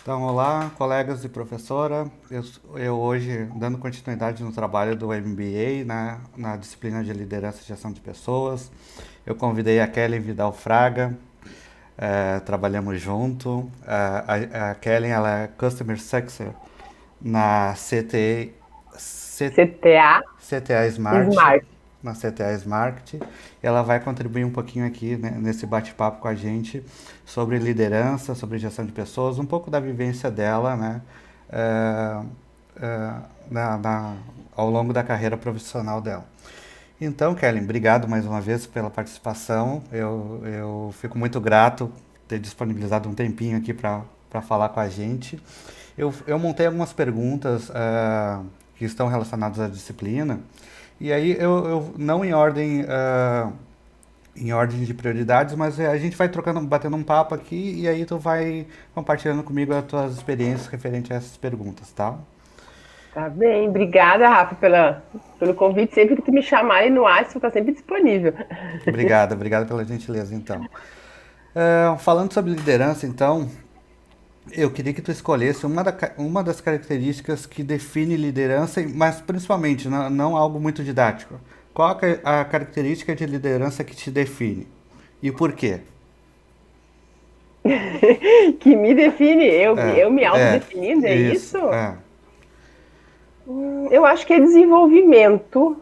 Então, olá, colegas e professora. Eu hoje, dando continuidade no trabalho do MBA, na disciplina de liderança e gestão de pessoas, eu convidei a Kellen Vidal Fraga, trabalhamos junto. A Kellen, ela é Customer Success na CTA CTA Smart, Smart. na CTA Smart. Ela vai contribuir um pouquinho aqui, né, nesse bate-papo com a gente sobre liderança, sobre gestão de pessoas, um pouco da vivência dela, né, é, é, ao longo da carreira profissional dela. Então, Kellen, obrigado mais uma vez pela participação. Eu fico muito grato ter disponibilizado um tempinho aqui para falar com a gente. Eu montei algumas perguntas que estão relacionadas à disciplina, e aí eu não em ordem de prioridades, mas a gente vai trocando, batendo um papo aqui, e aí tu vai compartilhando comigo as tuas experiências referente a essas perguntas, tá? Tá bem, obrigada, Rafa, pelo convite. Sempre que tu me chamarem no WhatsApp, tá sempre disponível. Obrigado pela gentileza, então. Falando sobre liderança, então, eu queria que tu escolhesse uma das características que define liderança, mas principalmente, não algo muito didático. Qual a característica de liderança que te define? E por quê? Que me define, eu me É, autodefinindo, é isso, isso? é. Eu acho que é desenvolvimento,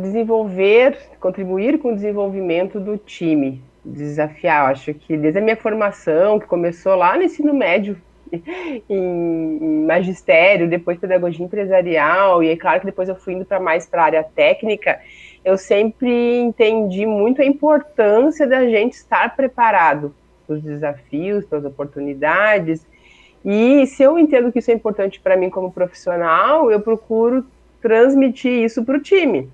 desenvolver, contribuir com o desenvolvimento do time, desafiar. Eu acho que desde a minha formação, que começou lá no ensino médio, em magistério, depois pedagogia empresarial, e é claro que depois eu fui indo mais para a área técnica, eu sempre entendi muito a importância da gente estar preparado para os desafios, para as oportunidades, e se eu entendo que isso é importante para mim como profissional, eu procuro transmitir isso para o time.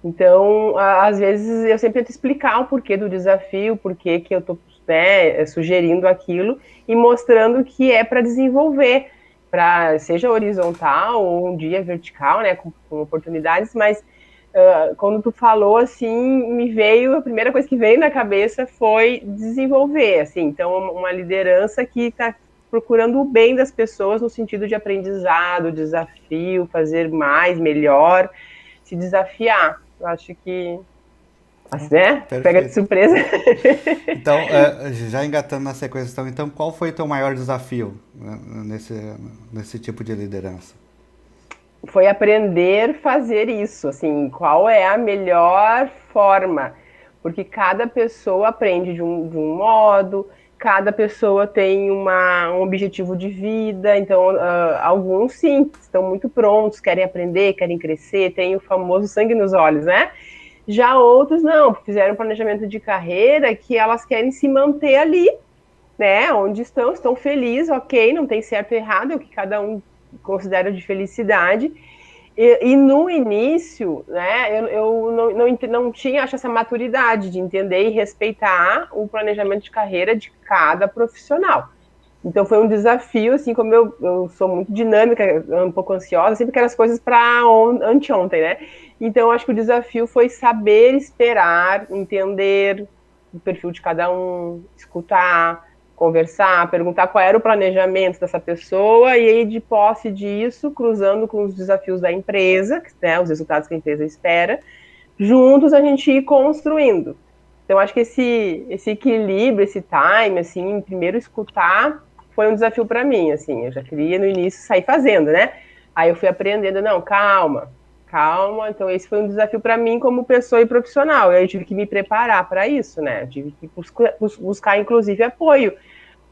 Então, às vezes, eu sempre tento explicar o porquê do desafio, o porquê que eu estou, né, sugerindo aquilo e mostrando que é para desenvolver, para seja horizontal ou um dia vertical, né, com oportunidades, mas quando tu falou assim, me veio, a primeira coisa que veio na cabeça foi desenvolver, assim, então uma liderança que está procurando o bem das pessoas no sentido de aprendizado, desafio, fazer mais, melhor, se desafiar. Eu acho que, assim, né? Pega de Perfeito. surpresa. Então, já engatando na sequência, então, qual foi o teu maior desafio, né, nesse tipo de liderança? Foi aprender a fazer isso, assim, qual é a melhor forma, porque cada pessoa aprende de um modo, cada pessoa tem um objetivo de vida, então alguns sim, estão muito prontos, querem aprender, querem crescer, tem o famoso sangue nos olhos, né? Já outros não, fizeram um planejamento de carreira que elas querem se manter ali, né? Onde estão felizes, ok, não tem certo e errado, é o que cada um considera de felicidade. E no início, né, eu não tinha, acho, essa maturidade de entender e respeitar o planejamento de carreira de cada profissional. Então foi um desafio, assim, como eu sou muito dinâmica, um pouco ansiosa, sempre quero as coisas para anteontem, né? Então acho que o desafio foi saber esperar, entender o perfil de cada um, escutar, conversar, perguntar qual era o planejamento dessa pessoa e aí de posse disso, cruzando com os desafios da empresa, né, os resultados que a empresa espera, juntos a gente ir construindo. Então, acho que esse equilíbrio, esse time, assim, primeiro escutar foi um desafio para mim, assim, eu já queria no início sair fazendo, né? Aí eu fui aprendendo, não, calma, calma. Então, esse foi um desafio para mim como pessoa e profissional. E aí eu tive que me preparar para isso, né? Eu tive que buscar, inclusive, apoio,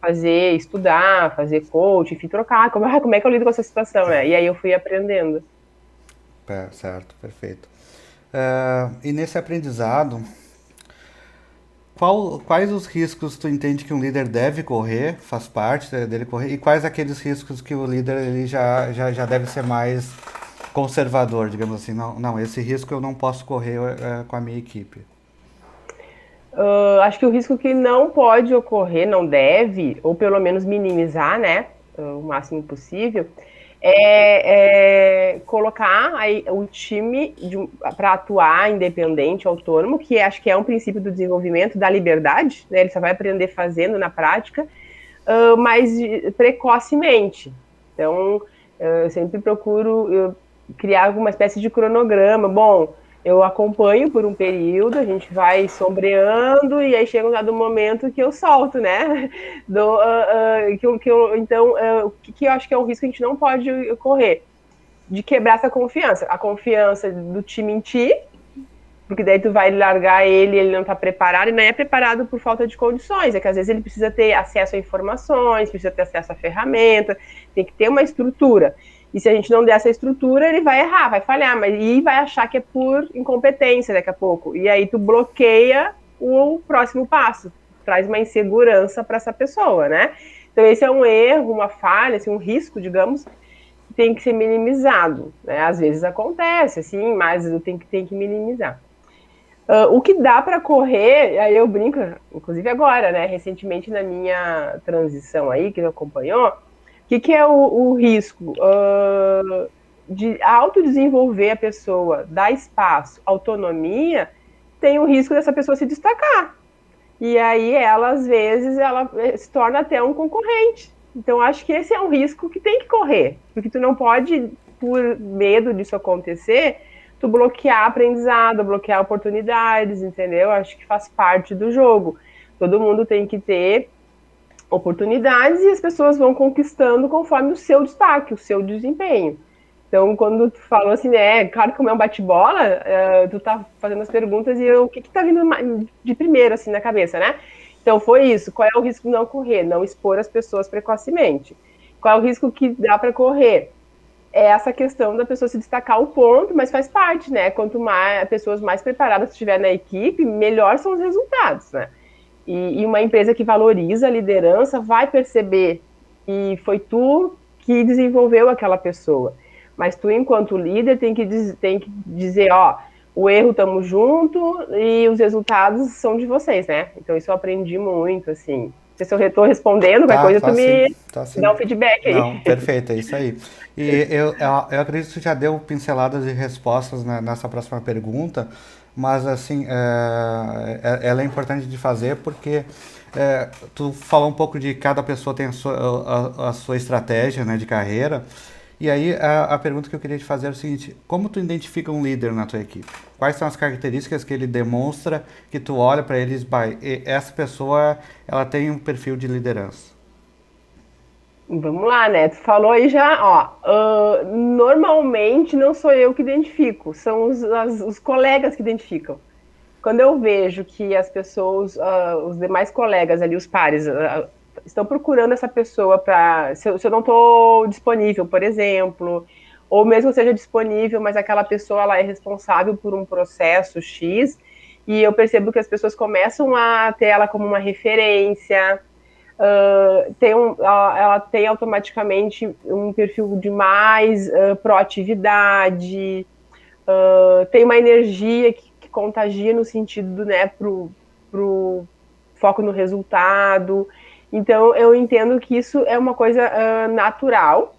fazer, estudar, fazer coach, enfim, trocar. Como é que eu lido com essa situação, né? E aí eu fui aprendendo. Certo, perfeito. E nesse aprendizado, quais os riscos tu entende que um líder deve correr, faz parte dele correr, e quais aqueles riscos que o líder ele já deve ser mais conservador, digamos assim, não, esse risco eu não posso correr com a minha equipe. Acho que o risco que não pode ocorrer, não deve, ou pelo menos minimizar, né, o máximo possível, é colocar aí o time para atuar independente, autônomo, que acho que é um princípio do desenvolvimento da liberdade, né, ele só vai aprender fazendo na prática, mais precocemente. Então, eu sempre procuro criar alguma espécie de cronograma. Bom, eu acompanho por um período, a gente vai sombreando e aí chega um dado momento que eu solto, né? Então, o que eu acho que é um risco que a gente não pode correr? De quebrar essa confiança. A confiança do time em ti, porque daí tu vai largar ele não está preparado, e não é preparado por falta de condições, é que às vezes ele precisa ter acesso a informações, precisa ter acesso a ferramenta, tem que ter uma estrutura. E se a gente não der essa estrutura, ele vai errar, vai falhar, e vai achar que é por incompetência daqui a pouco. E aí tu bloqueia o próximo passo, traz uma insegurança para essa pessoa, né? Então esse é um erro, uma falha, assim, um risco, digamos, que tem que ser minimizado, né? Às vezes acontece, assim, mas tem que minimizar. O que dá para correr, aí eu brinco, inclusive agora, né? Recentemente na minha transição aí, que acompanhou, o que é o risco? De autodesenvolver a pessoa, dar espaço, autonomia, tem o risco dessa pessoa se destacar. E aí ela, às vezes, ela se torna até um concorrente. Então, acho que esse é um risco que tem que correr, porque tu não pode, por medo disso acontecer, tu bloquear aprendizado, bloquear oportunidades, entendeu? Acho que faz parte do jogo. Todo mundo tem que ter oportunidades e as pessoas vão conquistando conforme o seu destaque, o seu desempenho. Então, quando tu falou assim, né, claro que como é um bate-bola, tu tá fazendo as perguntas e o que tá vindo de primeiro, assim, na cabeça, né? Então, foi isso. Qual é o risco de não correr? Não expor as pessoas precocemente. Qual é o risco que dá para correr? É essa questão da pessoa se destacar o ponto, mas faz parte, né? Quanto mais pessoas mais preparadas estiver na equipe, melhor são os resultados, né? E uma empresa que valoriza a liderança vai perceber que foi tu que desenvolveu aquela pessoa. Mas tu, enquanto líder, tem que dizer, ó, o erro estamos junto e os resultados são de vocês, né? Então isso eu aprendi muito, assim. Não sei se eu estou respondendo, qualquer Tá, coisa tu tá sim, me tá sim. dá um feedback aí. Não, perfeito, é isso aí. E eu acredito que tu já deu pinceladas e respostas nessa próxima pergunta, mas assim, ela é importante de fazer porque tu falou um pouco de cada pessoa tem a sua estratégia, né, de carreira. E aí a pergunta que eu queria te fazer é o seguinte: como tu identifica um líder na tua equipe? Quais são as características que ele demonstra que tu olha para eles, essa pessoa ela tem um perfil de liderança? Vamos lá, né? Tu falou aí já, ó. Normalmente não sou eu que identifico, são os colegas que identificam. Quando eu vejo que as pessoas, os demais colegas ali, os pares, estão procurando essa pessoa para. Se eu não estou disponível, por exemplo, ou mesmo seja disponível, mas aquela pessoa ela é responsável por um processo X, e eu percebo que as pessoas começam a ter ela como uma referência. Ela tem automaticamente um perfil de mais proatividade, tem uma energia que contagia no sentido, né, pro foco no resultado. Então, eu entendo que isso é uma coisa natural,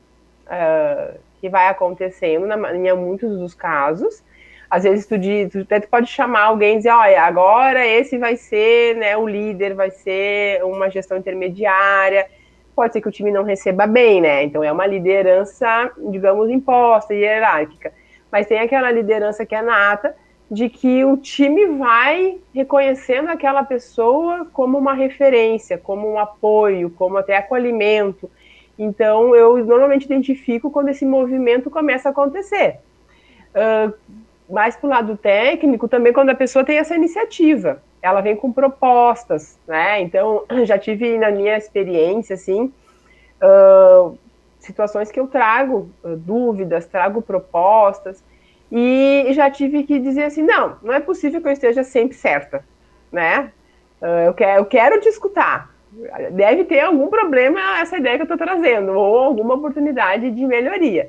que vai acontecendo em muitos dos casos. Às vezes tu até pode chamar alguém e dizer, olha, agora esse vai ser, né, o líder, vai ser uma gestão intermediária. Pode ser que o time não receba bem, né? Então é uma liderança, digamos, imposta, hierárquica. Mas tem aquela liderança que é nata, de que o time vai reconhecendo aquela pessoa como uma referência, como um apoio, como até acolhimento. Então, eu normalmente identifico quando esse movimento começa a acontecer. Mais para o lado técnico, também quando a pessoa tem essa iniciativa, ela vem com propostas, né? Então, já tive na minha experiência, assim, situações que eu trago dúvidas, trago propostas, e já tive que dizer assim, não é possível que eu esteja sempre certa, né? Eu quero te escutar. Deve ter algum problema essa ideia que eu estou trazendo, ou alguma oportunidade de melhoria.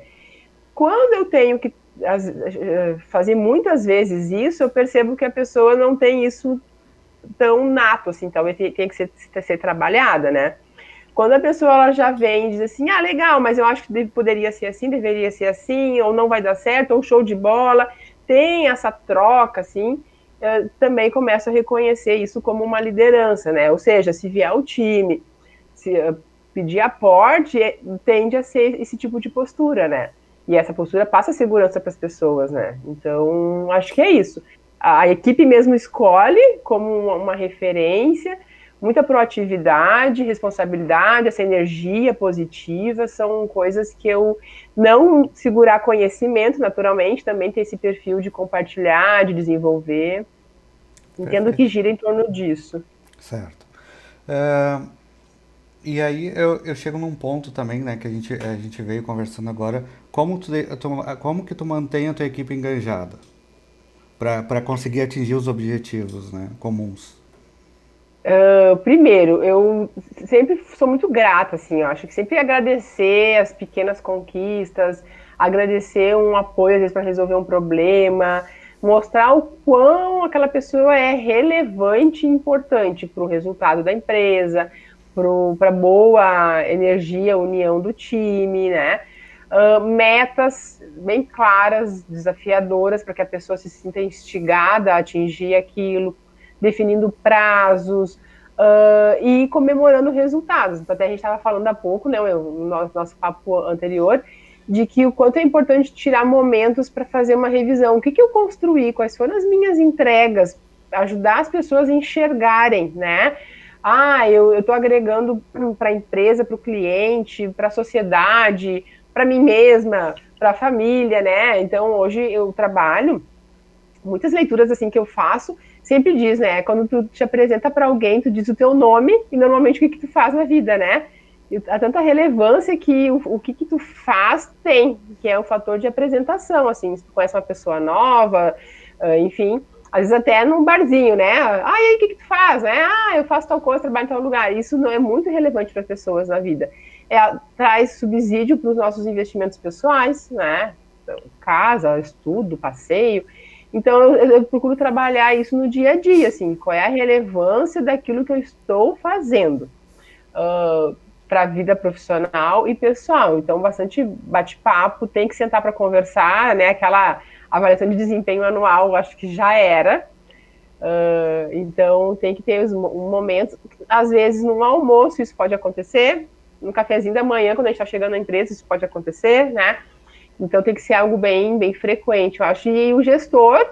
Quando eu tenho que fazer muitas vezes isso, eu percebo que a pessoa não tem isso tão nato, assim, talvez tenha que ser trabalhada, né? Quando a pessoa ela já vem e diz assim, legal, mas eu acho que poderia ser assim, deveria ser assim, ou não vai dar certo, ou show de bola, tem essa troca, assim, também começo a reconhecer isso como uma liderança, né? Ou seja, se vier o time, pedir aporte tende a ser esse tipo de postura, né? E essa postura passa segurança para as pessoas, né? Então, acho que é isso. A equipe mesmo escolhe como uma referência, muita proatividade, responsabilidade, essa energia positiva, são coisas que eu não segurar conhecimento, naturalmente, também ter esse perfil de compartilhar, de desenvolver. Entendo que Perfeito. gira em torno disso. Certo. É, e aí eu chego num ponto também, né, que a gente veio conversando agora, como que tu mantém a tua equipe engajada para conseguir atingir os objetivos, né, comuns? Primeiro, eu sempre sou muito grata, assim, eu acho que sempre agradecer as pequenas conquistas, agradecer um apoio, às vezes, para resolver um problema, mostrar o quão aquela pessoa é relevante e importante para o resultado da empresa, para boa energia, união do time, né? Metas bem claras, desafiadoras, para que a pessoa se sinta instigada a atingir aquilo, definindo prazos, e comemorando resultados. Então, até a gente estava falando há pouco, né, no nosso papo anterior, de que o quanto é importante tirar momentos para fazer uma revisão. O que eu construí? Quais foram as minhas entregas? Ajudar as pessoas a enxergarem, né? Eu estou agregando para a empresa, para o cliente, para a sociedade, para mim mesma, para a família, né? Então, hoje eu trabalho, muitas leituras assim que eu faço, sempre diz, né? Quando tu te apresenta para alguém, tu diz o teu nome e normalmente o que tu faz na vida, né? E há tanta relevância que o que tu faz tem, que é o fator de apresentação, assim, se tu conhece uma pessoa nova, enfim, às vezes até num barzinho, né? Ah, e aí, o que tu faz? Né? Eu faço tal coisa, trabalho em tal lugar. Isso não é muito relevante para as pessoas na vida. Traz subsídio para os nossos investimentos pessoais, né? Casa, estudo, passeio. Então, eu procuro trabalhar isso no dia a dia, assim, qual é a relevância daquilo que eu estou fazendo para a vida profissional e pessoal. Então, bastante bate-papo, tem que sentar para conversar, né? Aquela avaliação de desempenho anual, acho que já era. Então, tem que ter os momentos, às vezes, no almoço, isso pode acontecer, no cafezinho da manhã, quando a gente está chegando na empresa, isso pode acontecer, né? Então, tem que ser algo bem frequente, eu acho. E o gestor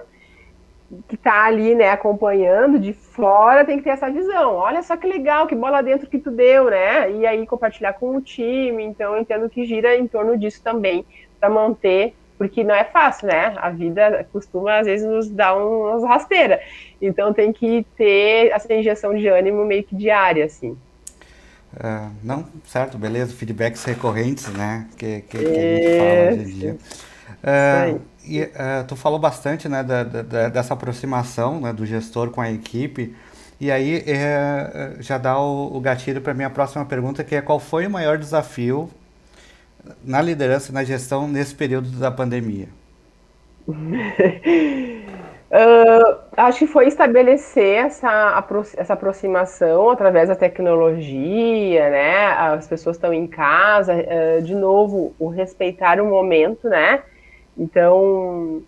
que está ali, né, acompanhando de fora, tem que ter essa visão. Olha só que legal, que bola dentro que tu deu, né? E aí compartilhar com o time. Então eu entendo que gira em torno disso também, para manter, porque não é fácil, né? A vida costuma às vezes nos dar umas rasteiras. Então tem que ter essa injeção de ânimo meio que diária, assim. Não, certo, beleza, feedbacks recorrentes, né, que a gente fala hoje em dia. Isso aí. Tu falou bastante, né, dessa aproximação, né, do gestor com a equipe, e aí já dá o gatilho para a minha próxima pergunta, que é qual foi o maior desafio na liderança e na gestão nesse período da pandemia? Acho que foi estabelecer essa aproximação através da tecnologia, né? As pessoas estão em casa, de novo, o respeitar o momento, né? Então,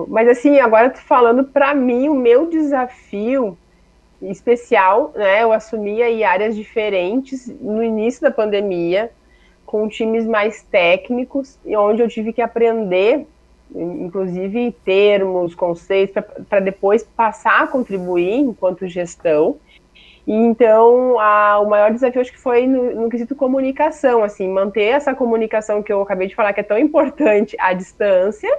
mas assim, agora falando para mim, o meu desafio especial, né? Eu assumi aí áreas diferentes no início da pandemia, com times mais técnicos, e onde eu tive que aprender, inclusive termos, conceitos, para depois passar a contribuir enquanto gestão. E então, o maior desafio acho que foi no quesito comunicação, assim, manter essa comunicação que eu acabei de falar, que é tão importante à distância,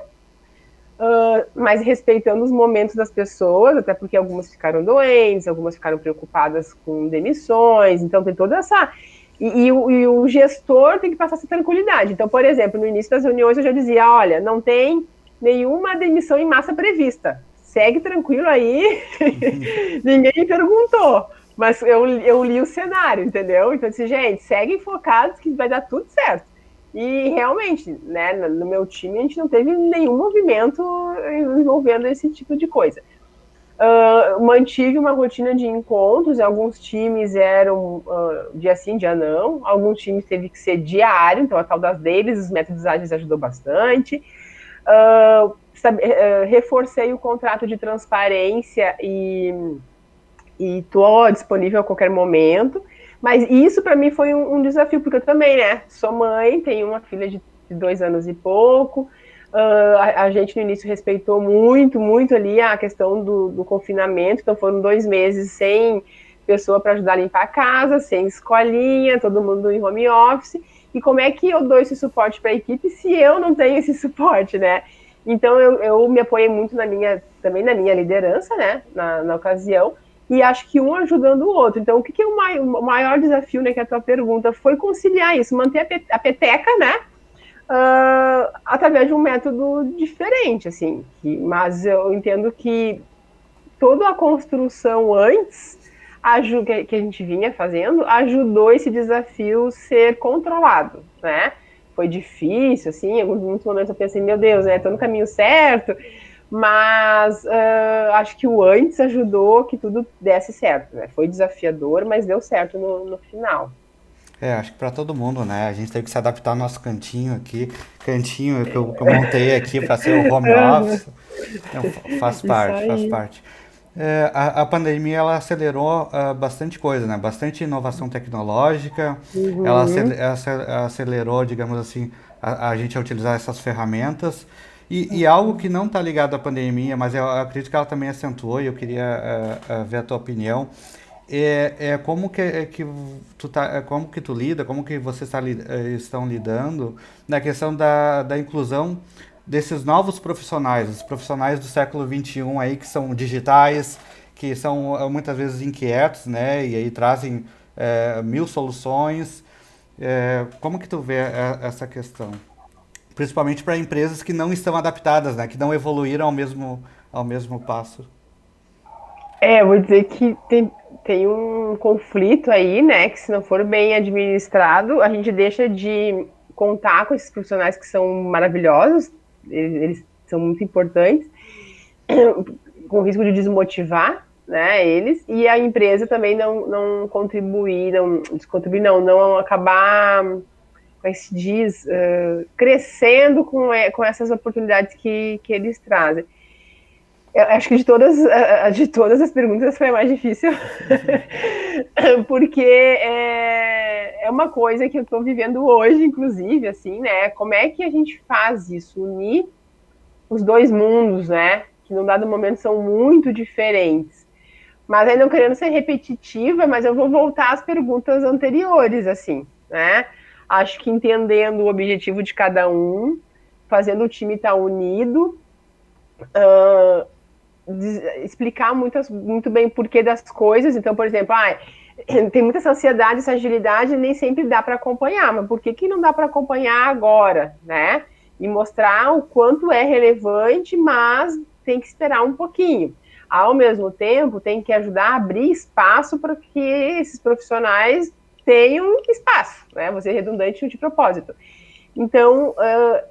mas respeitando os momentos das pessoas, até porque algumas ficaram doentes, algumas ficaram preocupadas com demissões, então tem toda essa. E o gestor tem que passar essa tranquilidade. Então, por exemplo, no início das reuniões eu já dizia: olha, não tem nenhuma demissão em massa prevista. Segue tranquilo aí, ninguém me perguntou. Mas eu li o cenário, entendeu? Então, eu disse, gente, seguem focados que vai dar tudo certo. E realmente, né, no meu time a gente não teve nenhum movimento envolvendo esse tipo de coisa. Mantive uma rotina de encontros, alguns times eram dia sim, dia não, alguns times teve que ser diário, então a tal das deles, os métodos ágeis ajudou bastante. Reforcei o contrato de transparência e estou disponível a qualquer momento, Mas isso para mim foi um desafio, porque eu também, né, sou mãe, tenho uma filha de 2 anos e pouco. A gente no início respeitou muito, muito ali a questão do confinamento, então foram 2 meses sem pessoa para ajudar a limpar a casa, sem escolinha, todo mundo em home office. E como é que eu dou esse suporte para a equipe se eu não tenho esse suporte, né? Então eu me apoiei muito também na minha liderança, né, na ocasião, e acho que um ajudando o outro. Então, o que é o maior desafio, né, que é a tua pergunta, foi conciliar isso, manter a peteca, né, através de um método diferente, assim. Mas eu entendo que toda a construção antes que a gente vinha fazendo ajudou esse desafio ser controlado, né? Foi difícil, assim, em muitos momentos eu pensei, meu Deus, né, tô no caminho certo, mas acho que o antes ajudou que tudo desse certo, né? Foi desafiador, mas deu certo no final. Acho que para todo mundo, né? A gente teve que se adaptar ao nosso cantinho aqui, cantinho que eu montei aqui para ser o home office. Então, faz Isso parte, faz aí. parte. A pandemia ela acelerou bastante coisa, né? Bastante inovação tecnológica. Ela Uhum. acelerou, digamos assim, a gente a utilizar essas ferramentas. E algo que não está ligado à pandemia, mas eu acredito que ela também acentuou, e eu queria ver a tua opinião, como que tu tá, como que tu lida, como que vocês estão lidando na questão da inclusão desses novos profissionais, os profissionais do século XXI aí que são digitais, que são muitas vezes inquietos, né? E aí trazem mil soluções. Como que tu vê essa questão? Principalmente para empresas que não estão adaptadas, né? Que não evoluíram ao mesmo passo. Eu vou dizer que tem um conflito aí, né? Que se não for bem administrado, a gente deixa de contar com esses profissionais que são maravilhosos, eles são muito importantes, com risco de desmotivar, né, eles, e a empresa também não contribuir, não acabar, como é que se diz, crescendo com essas oportunidades que eles trazem. Eu acho que de todas as perguntas foi a mais difícil, porque é uma coisa que eu estou vivendo hoje, inclusive, assim, né? Como é que a gente faz isso? Unir os dois mundos, né? Que num dado momento são muito diferentes. Mas aí não querendo ser repetitiva, mas eu vou voltar às perguntas anteriores, assim, né? Acho que entendendo o objetivo de cada um, fazendo o time estar unido, explicar muito bem o porquê das coisas. Então, por exemplo, tem muita essa ansiedade, essa agilidade, nem sempre dá para acompanhar, mas por que não dá para acompanhar agora, né? E mostrar o quanto é relevante, mas tem que esperar um pouquinho. Ao mesmo tempo, tem que ajudar a abrir espaço para que esses profissionais tenham espaço, né? Vou ser redundante de propósito. Então,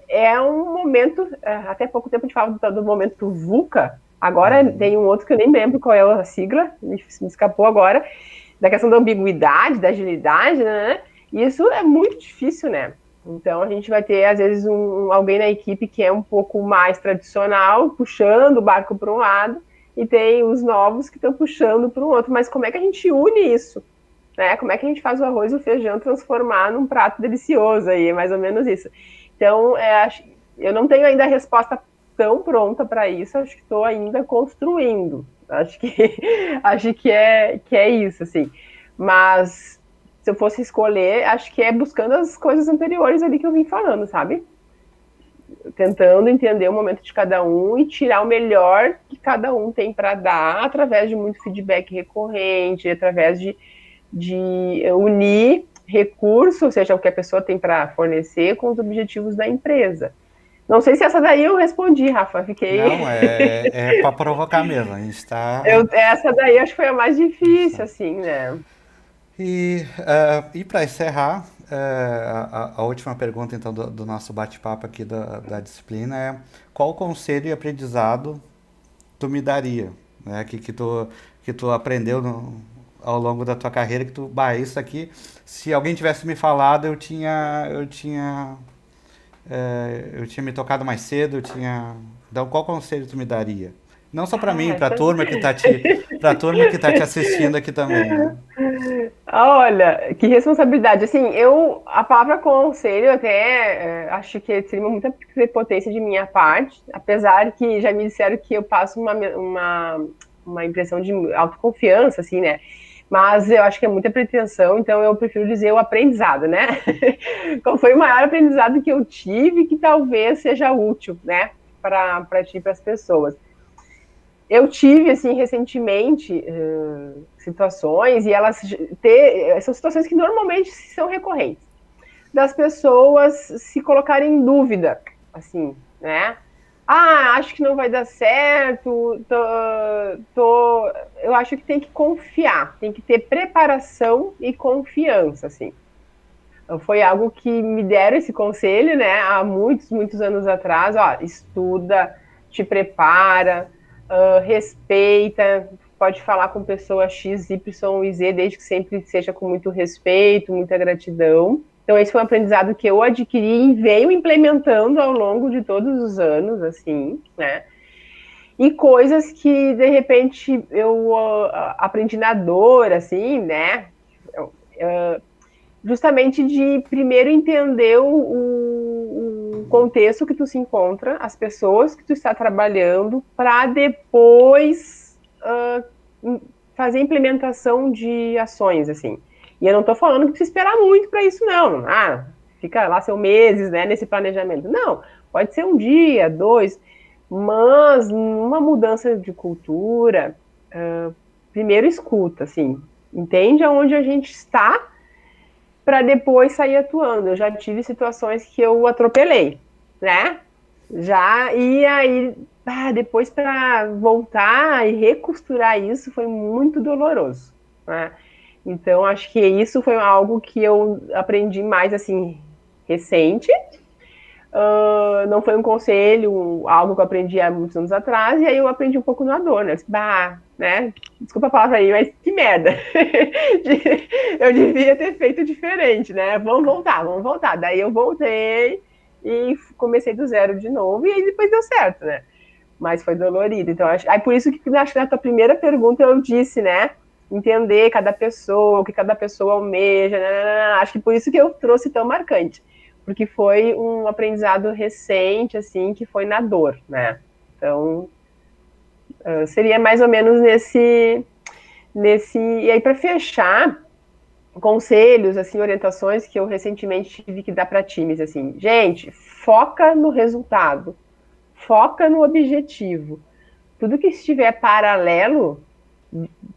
é um momento, até pouco tempo a gente falava do momento VUCA, agora tem um outro que eu nem lembro qual é a sigla, me escapou agora, da questão da ambiguidade, da agilidade, né? E isso é muito difícil, né? Então a gente vai ter, às vezes, alguém na equipe que é um pouco mais tradicional, puxando o barco para um lado, e tem os novos que estão puxando para o outro. Mas como é que a gente une isso? Né? Como é que a gente faz o arroz e o feijão transformar num prato delicioso aí? É mais ou menos isso. Então, eu não tenho ainda a resposta tão pronta para isso, acho que estou ainda construindo. Acho que acho que é isso, assim. Mas se eu fosse escolher, acho que é buscando as coisas anteriores ali que eu vim falando, sabe? Tentando entender o momento de cada um e tirar o melhor que cada um tem para dar através de muito feedback recorrente, através de unir recurso, ou seja, o que a pessoa tem para fornecer, com os objetivos da empresa. Não sei se essa daí eu respondi, Rafa. Fiquei. Não, é para provocar mesmo. A gente está. Essa daí acho que foi a mais difícil, assim, né? E para encerrar, a última pergunta então do nosso bate-papo aqui da disciplina é qual conselho e aprendizado tu me daria, né? Que tu aprendeu ao longo da tua carreira que isso aqui, se alguém tivesse me falado, eu tinha me tocado mais cedo, então qual conselho tu me daria? Não só para mim, para a Essa. turma que tá te assistindo aqui também, né? Olha, que responsabilidade. Assim, a palavra conselho, até acho que seria muita prepotência de minha parte, apesar que já me disseram que eu passo uma impressão de autoconfiança, assim, né? Mas eu acho que é muita pretensão, então eu prefiro dizer o aprendizado, né? Qual foi o maior aprendizado que eu tive que talvez seja útil, né? Para ti e para as pessoas. Eu tive, assim, recentemente, situações, e são situações que normalmente são recorrentes, das pessoas se colocarem em dúvida, assim, né? Ah, acho que não vai dar certo, eu acho que tem que confiar, tem que ter preparação e confiança, assim. Então, foi algo que me deram esse conselho, né, há muitos, muitos anos atrás, ó, estuda, te prepara, respeita, pode falar com pessoa X, Y e Z, desde que sempre seja com muito respeito, muita gratidão. Então, esse foi um aprendizado que eu adquiri e venho implementando ao longo de todos os anos, assim, né? E coisas que, de repente, eu aprendi na dor, assim, né? Justamente de primeiro entender o contexto que tu se encontra, as pessoas que tu está trabalhando, para depois fazer implementação de ações, assim. E eu não estou falando que precisa esperar muito para isso, não. Ah, fica lá seu meses, né, nesse planejamento. Não, pode ser um dia, dois, mas uma mudança de cultura, primeiro escuta, assim, entende aonde a gente está para depois sair atuando. Eu já tive situações que eu atropelei, né? Já, e aí, depois para voltar e recosturar isso foi muito doloroso, né? Então, acho que isso foi algo que eu aprendi mais, assim, recente. Não foi um conselho, algo que eu aprendi há muitos anos atrás, e aí eu aprendi um pouco na dor, né? Né? Desculpa a palavra aí, mas que merda. Eu devia ter feito diferente, né? Vamos voltar, vamos voltar. Daí eu voltei e comecei do zero de novo, e aí depois deu certo, né? Mas foi dolorido. Então, aí por isso que acho que na tua primeira pergunta eu disse, né? Entender cada pessoa, o que cada pessoa almeja. Acho que por isso que eu trouxe tão marcante. Porque foi um aprendizado recente, assim, que foi na dor, né? Então, seria mais ou menos nesse. E aí, para fechar, conselhos, assim, orientações que eu recentemente tive que dar para times, assim, gente, foca no resultado, foca no objetivo. Tudo que estiver paralelo,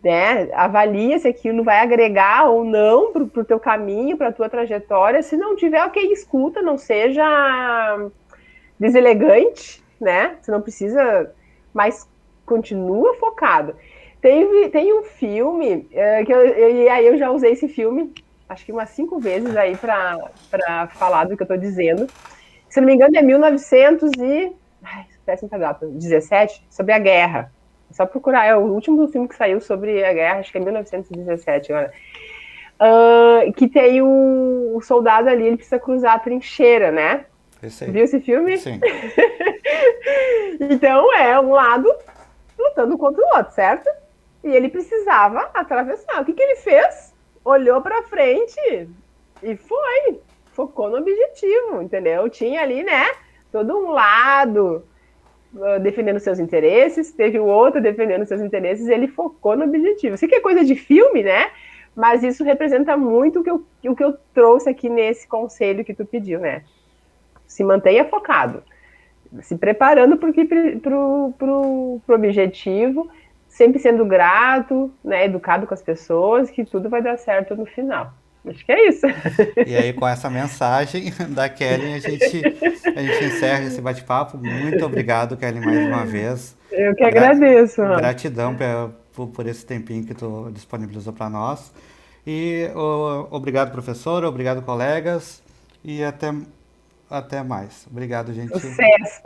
né, avalia se aquilo vai agregar ou não para o teu caminho, para a tua trajetória. Se não tiver, ok, escuta, não seja deselegante, né? Você não precisa, mas continua focado. Tem um filme e aí eu já usei esse filme, acho que umas 5 vezes aí para falar do que eu estou dizendo. Se não me engano, é 1900 e... péssima data, 17, sobre a guerra. É só procurar, é o último filme que saiu sobre a guerra, acho que é 1917 agora. Que tem o soldado ali, ele precisa cruzar a trincheira, né? Viu esse filme? Sim. Então é um lado lutando contra o outro, certo? E ele precisava atravessar. O que ele fez? Olhou para frente e foi. Focou no objetivo, entendeu? Tinha ali, né? Todo um lado defendendo seus interesses, teve o outro defendendo seus interesses, ele focou no objetivo. Sei que é coisa de filme, né? Mas isso representa muito o que eu trouxe aqui nesse conselho que tu pediu, né? Se mantenha focado, se preparando pro objetivo, sempre sendo grato, né, educado com as pessoas, que tudo vai dar certo no final. Acho que é isso. E aí, com essa mensagem da Kelly, a gente encerra esse bate-papo. Muito obrigado, Kelly, mais uma vez. Eu que agradeço. Gratidão por esse tempinho que tu disponibilizou para nós. E obrigado, professor, obrigado, colegas, e até mais. Obrigado, gente. Sucesso.